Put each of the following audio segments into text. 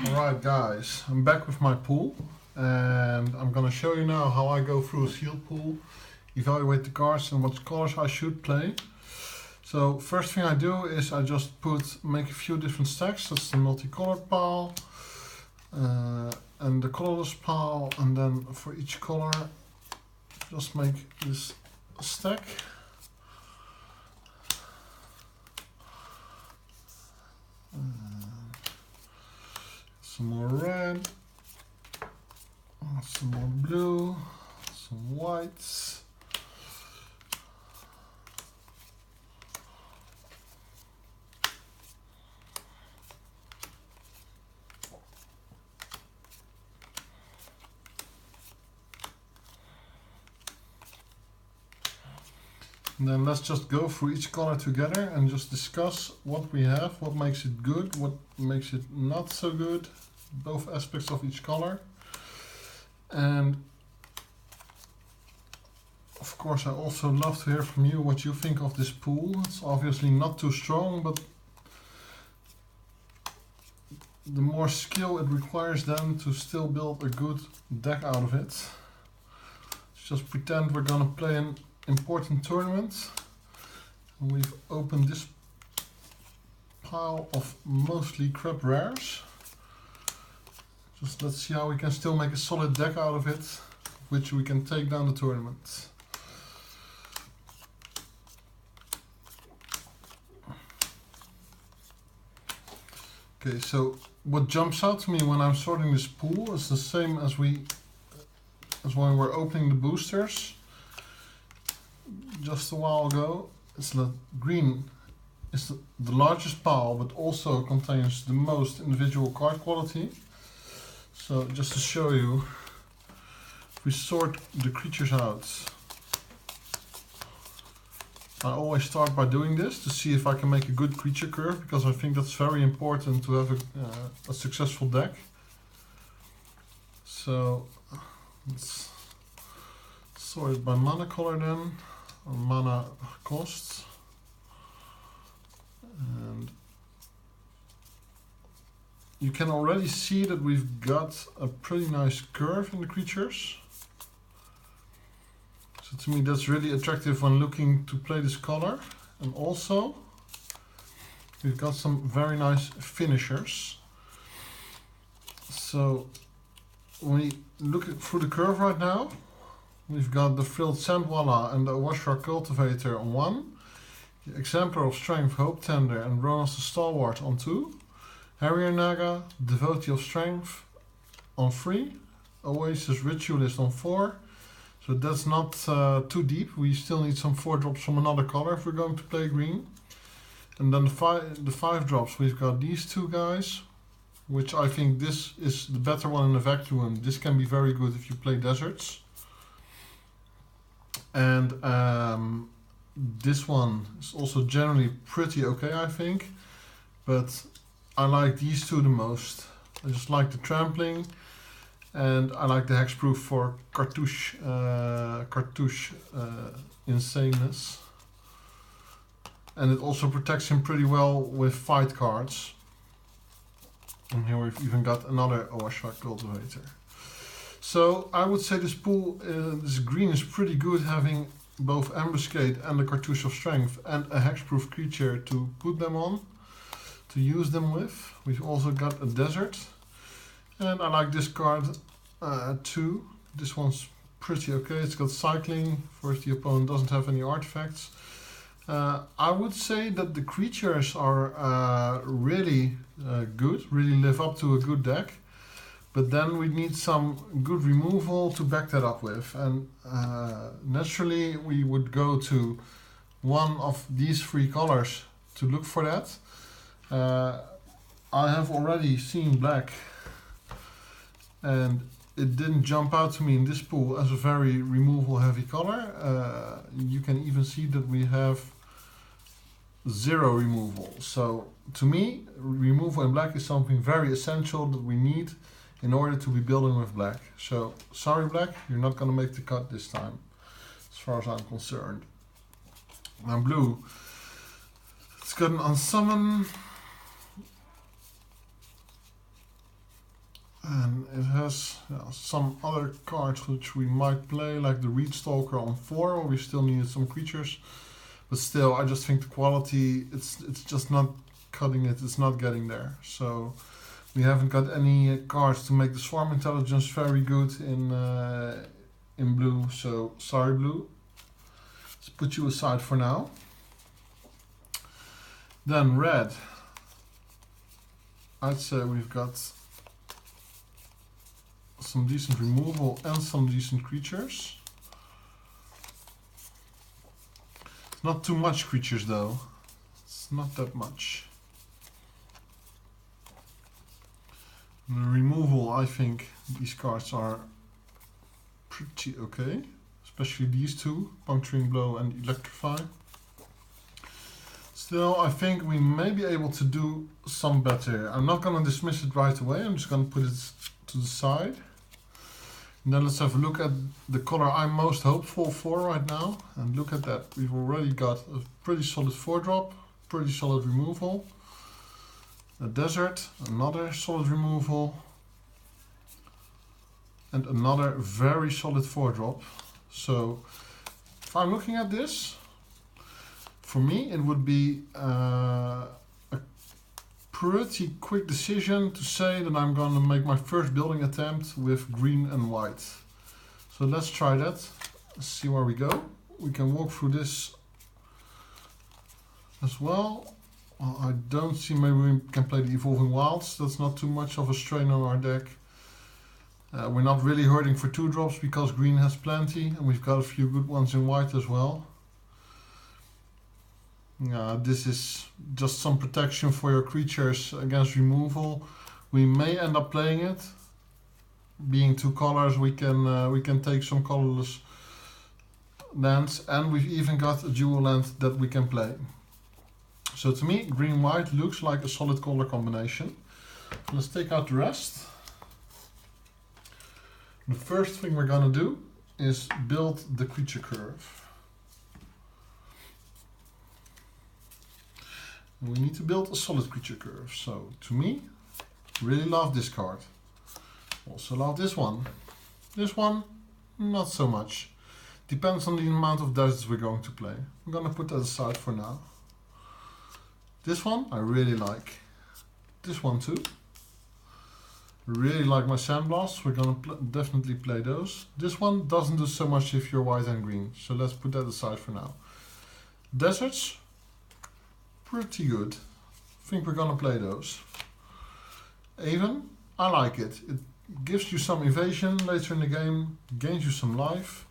Alright guys, I'm back with my pool and I'm gonna show you now how I go through a sealed pool, evaluate the cards and what colors I should play. So first thing I do is I just make a few different stacks. That's the multicolored pile and the colorless pile, and then for each color just make this stack. Some more red, some more blue, some whites. And then let's just go through each color together and just discuss what we have, what makes it good, what makes it not so good, both aspects of each color. And of course I also love to hear from you what you think of this pool. It's obviously not too strong, but the more skill it requires then to still build a good deck out of it. Let's just pretend we're gonna play an important tournament. And we've opened this pile of mostly crap rares. Just let's see how we can still make a solid deck out of it, which we can take down the tournament. Okay, so what jumps out to me when I'm sorting this pool is the same as when we're opening the boosters just a while ago. It's that green is the largest pile, but also contains the most individual card quality. So just to show you, if we sort the creatures out, I always start by doing this to see if I can make a good creature curve, because I think that's very important to have a successful deck. So let's sort it by mana color then, or mana costs. And you can already see that we've got a pretty nice curve in the creatures. So to me that's really attractive when looking to play this color. And also we've got some very nice finishers. So when we look through the curve right now, we've got the Frilled Sandwalla and the Awashra Cultivator on 1, the Exemplar of Strength, Hope Tender and Ronas the Stalwart on 2, Harrier Naga, Devotee of Strength on 3, Oasis Ritualist on 4. So that's not too deep. We still need some 4 drops from another color if we're going to play green. And then the 5 drops, we've got these two guys, which I think this is the better one in the vacuum. This can be very good if you play deserts. And this one is also generally pretty okay, I think. But I like these two the most. I just like the trampling. And I like the hexproof for cartouche insaneness. And it also protects him pretty well with fight cards. And here we've even got another Awashra Cultivator. So I would say this pool, this green is pretty good, having both Ambuscade and the Cartouche of Strength and a hexproof creature to put them on, to use them with. We've also got a desert. And I like this card too. This one's pretty okay. It's got cycling for if the opponent doesn't have any artifacts. I would say that the creatures are really good, really live up to a good deck. But then we need some good removal to back that up with. And naturally we would go to one of these 3 colors to look for that. I have already seen black, and it didn't jump out to me in this pool as a very removal heavy color. You can even see that we have 0 removal. So to me, removal in black is something very essential that we need in order to be building with black. So sorry black, you're not gonna make the cut this time, as far as I'm concerned. Now blue, it's got an unsummon, And it has some other cards which we might play, like the Reed Stalker on 4, where we still needed some creatures. But still, I just think the quality, it's just not cutting it, it's not getting there. So we haven't got any cards to make the Swarm Intelligence very good in blue, so sorry blue. Let's put you aside for now. Then red. I'd say we've got some decent removal and some decent creatures. Not too much creatures though. It's not that much. The removal, I think these cards are pretty okay. Especially these two, Puncturing Blow and Electrify. Still, I think we may be able to do some better. I'm not going to dismiss it right away. I'm just going to put it to the side. And then let's have a look at the color I'm most hopeful for right now. And look at that. We've already got a pretty solid 4-drop, pretty solid removal. A desert, another solid removal. And another very solid 4-drop. So, if I'm looking at this, for me it would be a pretty quick decision to say that I'm going to make my first building attempt with green and white. So let's try that. Let's see where we go. We can walk through this as well. Well, I don't see, maybe we can play the Evolving Wilds. That's not too much of a strain on our deck. We're not really hurting for 2-drops because green has plenty, and we've got a few good ones in white as well. This is just some protection for your creatures against removal. We may end up playing it. Being 2 colors, we can take some colorless lands, and we've even got a dual land that we can play. So to me, green-white looks like a solid color combination. Let's take out the rest. The first thing we're gonna do is build the creature curve. We need to build a solid creature curve. So to me, really love this card. Also love this one. This one, not so much. Depends on the amount of deserts we're going to play. I'm gonna put that aside for now. This one I really like. This one too. Really like my Sandblasts. We're gonna definitely play those. This one doesn't do so much if you're white and green. So let's put that aside for now. Deserts, pretty good. I think we're gonna play those. Aven, I like it. It gives you some evasion later in the game, gains you some life.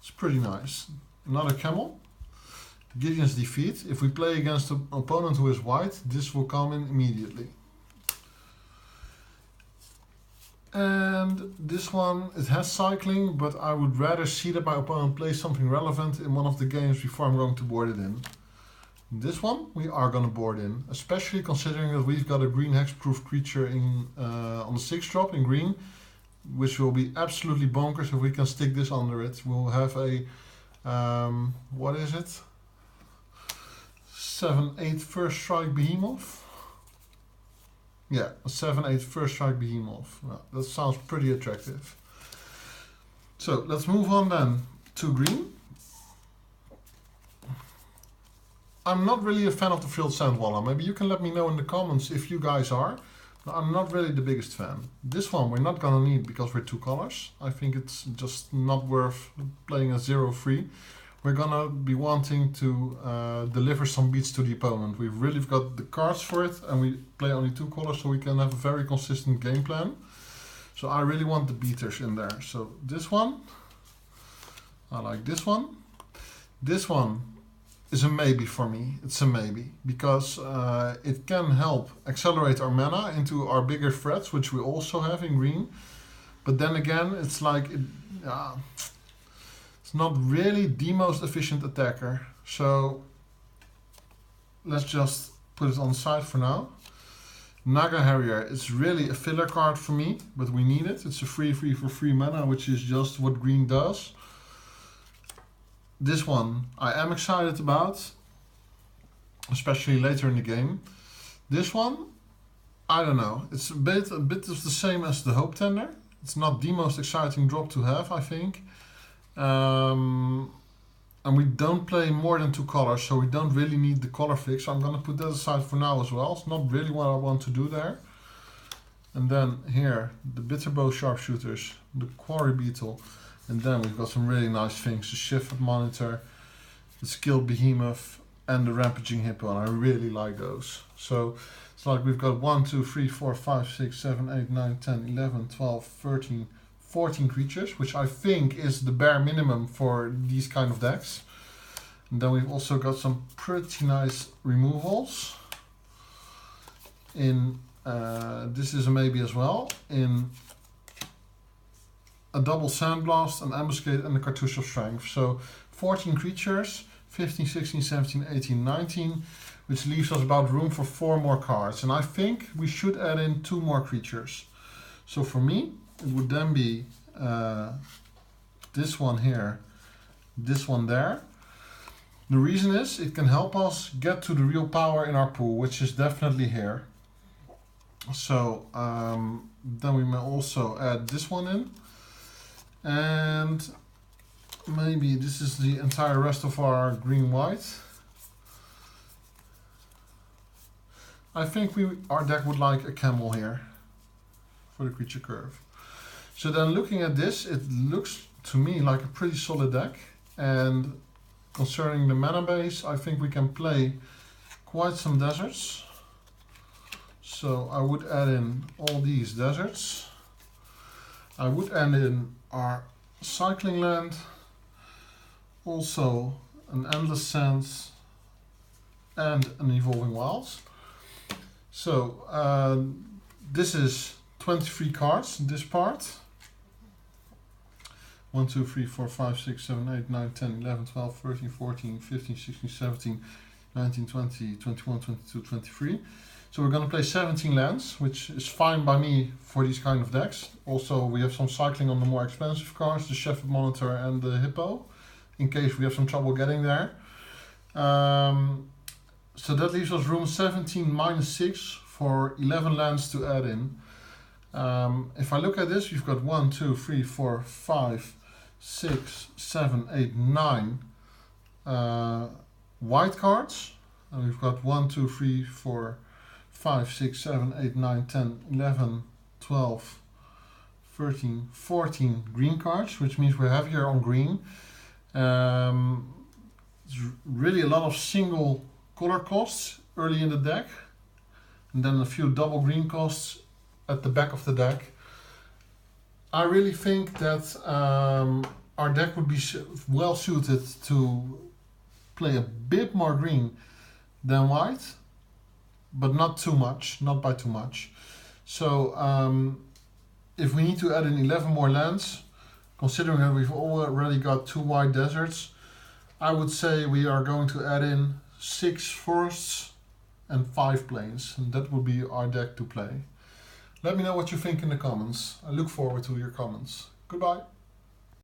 It's pretty nice. Another camel. Gideon's Defeat. If we play against an opponent who is white, this will come in immediately. And this one, it has cycling, but I would rather see that my opponent plays something relevant in one of the games before I'm going to board it in. This one we are going to board in, especially considering that we've got a green hexproof creature in on the 6-drop in green, which will be absolutely bonkers if we can stick this under it. We'll have a, what is it? 7/8 first strike behemoth. Yeah, a 7/8 first strike behemoth. Well, that sounds pretty attractive. So let's move on then to green. I'm not really a fan of the Frilled Sandwaller. Maybe you can let me know in the comments if you guys are. But I'm not really the biggest fan. This one we're not gonna need because we're 2 colors. I think it's just not worth playing a 0/3. We're gonna be wanting to deliver some beats to the opponent. We've really got the cards for it, and we play only 2 colors, so we can have a very consistent game plan. So I really want the beaters in there. So this one, I like this one. This one is a maybe for me. It's a maybe because it can help accelerate our mana into our bigger threats, which we also have in green. But then again, it's like it's not really the most efficient attacker. So let's just put it on the side for now. Naga Harrier is really a filler card for me, but we need it. It's a 3/3 for 3 mana, which is just what green does. This one I am excited about, especially later in the game. This one, I don't know. It's a bit of the same as the Hope Tender. It's not the most exciting drop to have, I think. And we don't play more than 2 colors, so we don't really need the color fix. So I'm gonna put that aside for now as well. It's not really what I want to do there. And then here, the Bitterbow Sharpshooters, the Quarry Beetle, and then we've got some really nice things. The Shifted Monitor, the Skilled Behemoth, and the Rampaging Hippo, and I really like those. So it's like we've got 1, 2, 3, 4, 5, 6, 7, 8, 9, 10, 11, 12, 13, 14 creatures, which I think is the bare minimum for these kind of decks. And then we've also got some pretty nice removals. In this is a maybe as well, in a double Sandblast, an Ambuscade, and a Cartouche of Strength. So 14 creatures, 15, 16, 17, 18, 19, which leaves us about room for 4 more cards. And I think we should add in 2 more creatures. So for me, it would then be this one here, this one there. The reason is it can help us get to the real power in our pool, which is definitely here. So then we may also add this one in. And maybe this is the entire rest of our green-white. I think our deck would like a camel here for the creature curve. So then looking at this, it looks to me like a pretty solid deck. And concerning the mana base, I think we can play quite some deserts. So I would add in all these deserts. I would add in our cycling land, also an Endless Sands, and an Evolving Wilds. So this is 23 cards in this part. 1, 2, 3, 4, 5, 6, 7, 8, 9, 10, 11, 12, 13, 14, 15, 16, 17, 19, 20, 21, 22, 23. So we're going to play 17 lands, which is fine by me for these kind of decks. Also, we have some cycling on the more expensive cards, the Sheffield Monitor and the Hippo, in case we have some trouble getting there. So that leaves us room 17 minus 6 for 11 lands to add in. If I look at this, we've got 1, 2, 3, 4, 5, 6, 7, 8, 9 white cards. And we've got 1, 2, 3, 4, 5, 6, 7, 8, 9, 10, 11, 12, 13, 14 green cards, which means we're heavier on green. There's really a lot of single color costs early in the deck, and then a few double green costs at the back of the deck. I really think that our deck would be well suited to play a bit more green than white, but not too much, not by too much. So if we need to add in 11 more lands, considering that we've already got 2 white deserts, I would say we are going to add in 6 forests and 5 plains, and that would be our deck to play. Let me know what you think in the comments. I look forward to your comments. Goodbye.